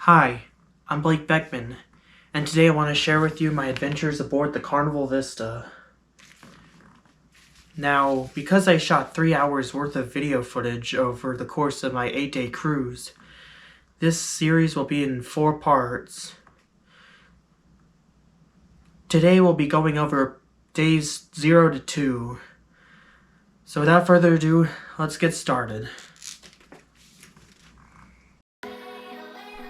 Hi, I'm Blake Beckman, and today I want to share with you my adventures aboard the Carnival Vista. Now, because I shot 3 hours worth of video footage over the course of my 8-day cruise, this series will be in 4 parts. Today we'll be going over days 0 to 2. So without further ado, let's get started.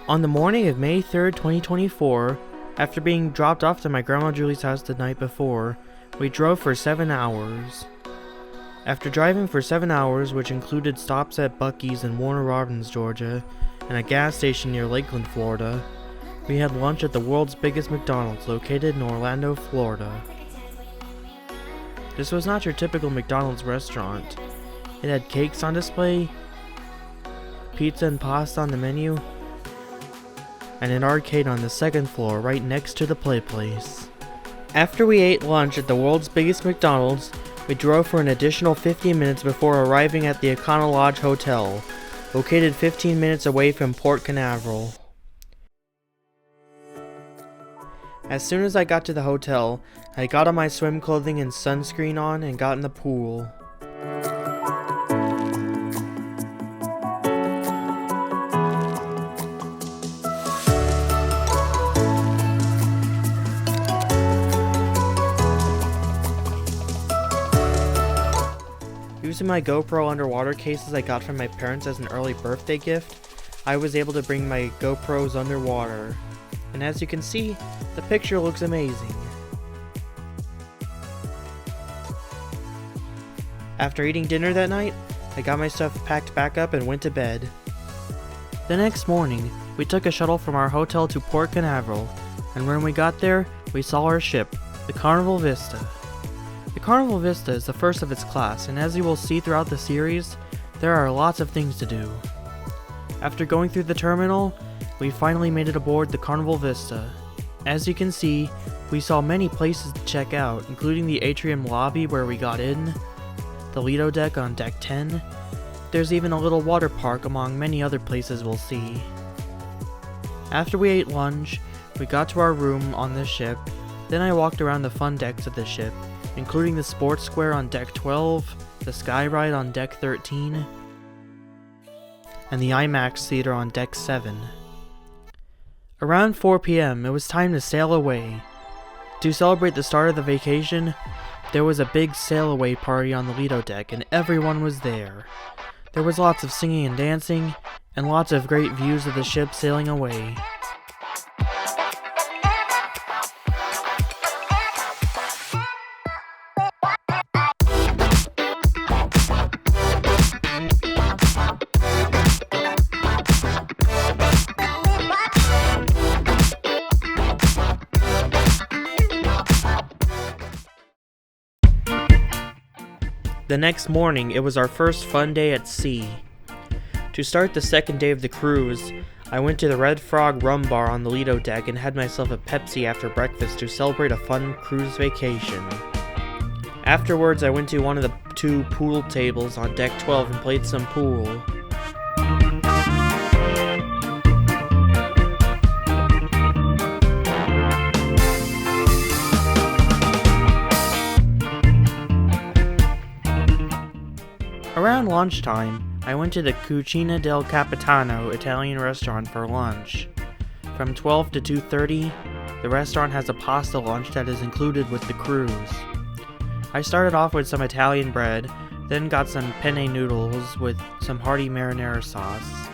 On the morning of May 3rd, 2024, after being dropped off to my Grandma Julie's house the night before, we drove for 7 hours. After driving for 7 hours, which included stops at Buc-ee's in Warner Robins, Georgia, and a gas station near Lakeland, Florida, we had lunch at the world's biggest McDonald's located in Orlando, Florida. This was not your typical McDonald's restaurant. It had cakes on display, pizza and pasta on the menu, and an arcade on the second floor right next to the play place. After we ate lunch at the world's biggest McDonald's, we drove for an additional 15 minutes before arriving at the Econo Lodge Hotel, located 15 minutes away from Port Canaveral. As soon as I got to the hotel, I got on my swim clothing and sunscreen on and got in the pool. Using my GoPro underwater cases I got from my parents as an early birthday gift, I was able to bring my GoPros underwater. And as you can see, the picture looks amazing. After eating dinner that night, I got my stuff packed back up and went to bed. The next morning, we took a shuttle from our hotel to Port Canaveral, and when we got there, we saw our ship, the Carnival Vista. The Carnival Vista is the first of its class, and as you will see throughout the series, there are lots of things to do. After going through the terminal, we finally made it aboard the Carnival Vista. As you can see, we saw many places to check out, including the atrium lobby where we got in, the Lido deck on deck 10. There's even a little water park among many other places we'll see. After we ate lunch, we got to our room on the ship, then I walked around the fun decks of the ship, including the sports square on deck 12, the sky ride on deck 13, and the IMAX theater on deck 7. Around 4 p.m., it was time to sail away. To celebrate the start of the vacation, there was a big sail away party on the Lido deck and everyone was there. There was lots of singing and dancing, and lots of great views of the ship sailing away. The next morning, it was our first fun day at sea. To start the second day of the cruise, I went to the Red Frog Rum Bar on the Lido deck and had myself a Pepsi after breakfast to celebrate a fun cruise vacation. Afterwards, I went to one of the 2 pool tables on deck 12 and played some pool. Around lunchtime, I went to the Cucina del Capitano Italian restaurant for lunch. From 12 to 2:30, the restaurant has a pasta lunch that is included with the cruise. I started off with some Italian bread, then got some penne noodles with some hearty marinara sauce.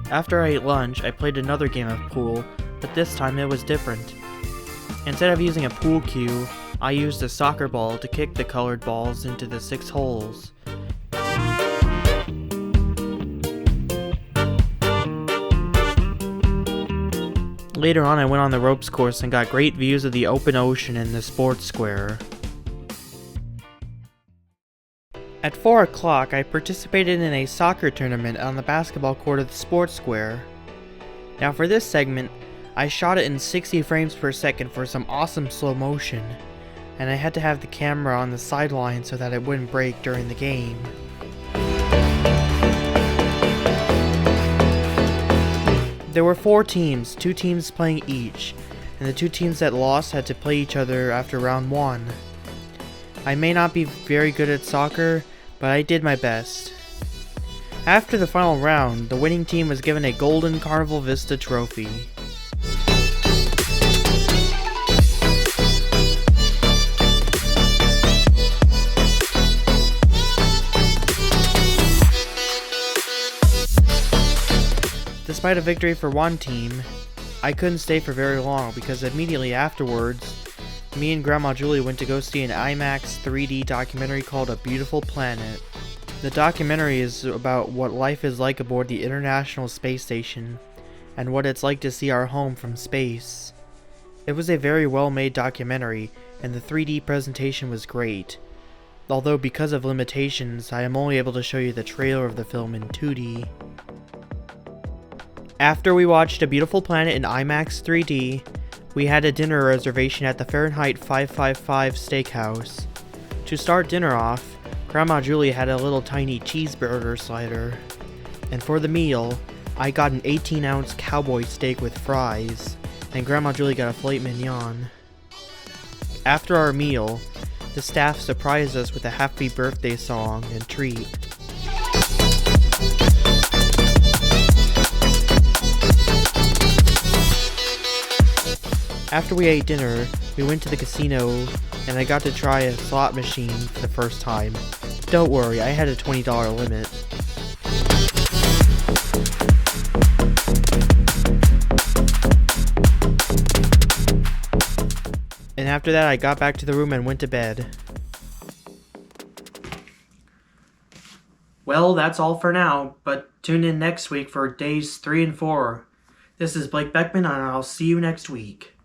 After I ate lunch, I played another game of pool, but this time it was different. Instead of using a pool cue, I used a soccer ball to kick the colored balls into the 6 holes. Later on, I went on the ropes course and got great views of the open ocean and the sports square. At 4 o'clock, I participated in a soccer tournament on the basketball court of the sports square. Now for this segment, I shot it in 60 frames per second for some awesome slow motion, and I had to have the camera on the sideline so that it wouldn't break during the game. There were 4 teams, 2 teams playing each, and the 2 teams that lost had to play each other after round 1. I may not be very good at soccer, but I did my best. After the final round, the winning team was given a golden Carnival Vista trophy. Despite a victory for one team, I couldn't stay for very long because immediately afterwards, me and Grandma Julie went to go see an IMAX 3D documentary called A Beautiful Planet. The documentary is about what life is like aboard the International Space Station, and what it's like to see our home from space. It was a very well-made documentary, and the 3D presentation was great. Although because of limitations, I am only able to show you the trailer of the film in 2D. After we watched A Beautiful Planet in IMAX 3D, we had a dinner reservation at the Fahrenheit 555 Steakhouse. To start dinner off, Grandma Julie had a little tiny cheeseburger slider. And for the meal, I got an 18-ounce cowboy steak with fries, and Grandma Julie got a filet mignon. After our meal, the staff surprised us with a happy birthday song and treat. After we ate dinner, we went to the casino, and I got to try a slot machine for the first time. Don't worry, I had a $20 limit. And after that, I got back to the room and went to bed. Well, that's all for now, but tune in next week for days 3 and 4. This is Blake Beckman, and I'll see you next week.